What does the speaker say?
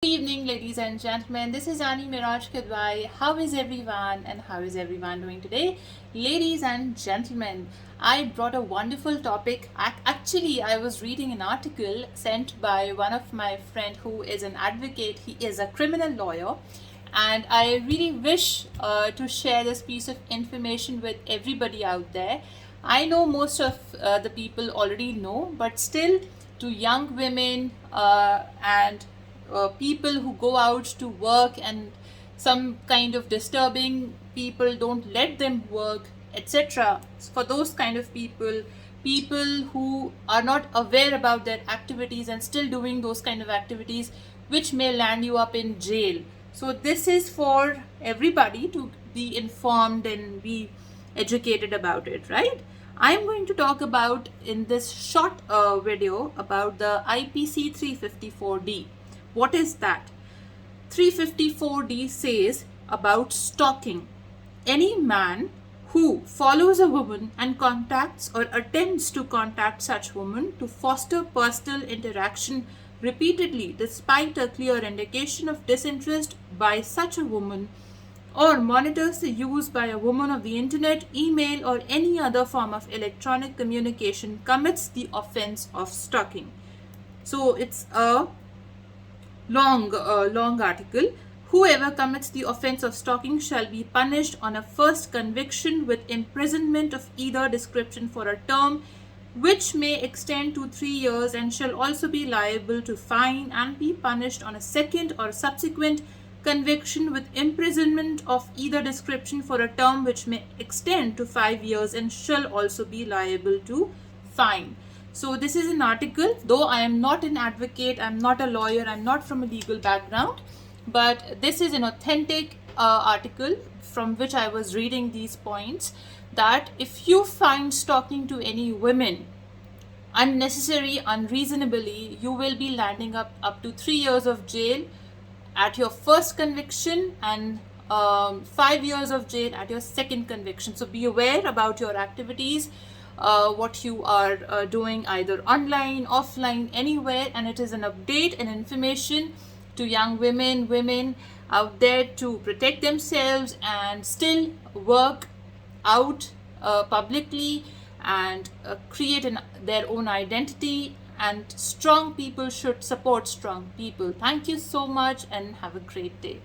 Good evening, ladies and gentlemen. This is Ani Miraj Kadwai. How is everyone and how is everyone doing today? Ladies and gentlemen, I brought a wonderful topic. Actually, I was reading an article sent by one of my friend who is an advocate. He is a criminal lawyer, and I really wish to share this piece of information with everybody out there. I know most of the people already know, but still, to young women and people who go out to work and some kind of disturbing people don't let them work, etc. For those kind of people who are not aware about their activities and still doing those kind of activities, which may land you up in jail. So this is for everybody to be informed and be educated about it, right? I am going to talk about in this short video about the IPC 354D. What is that? 354D says about stalking. Any man who follows a woman and contacts or attempts to contact such woman to foster personal interaction repeatedly despite a clear indication of disinterest by such a woman, or monitors the use by a woman of the internet, email, or any other form of electronic communication commits the offense of stalking. So it's a long article. Whoever commits the offense of stalking shall be punished on a first conviction with imprisonment of either description for a term which may extend to 3 years, and shall also be liable to fine and be punished on a second or subsequent conviction with imprisonment of either description for a term which may extend to 5 years, and shall also be liable to fine. So this is an article, though I am not an advocate, I'm not a lawyer, I'm not from a legal background, but this is an authentic article from which I was reading these points, that if you find stalking to any women unnecessary, unreasonably, you will be landing up to 3 years of jail at your first conviction, and 5 years of jail at your second conviction. So be aware about your activities, what you are doing either online, offline, anywhere, and it is an update and information to young women out there to protect themselves and still work out publicly and create their own identity. And strong people should support strong people. Thank you so much and have a great day.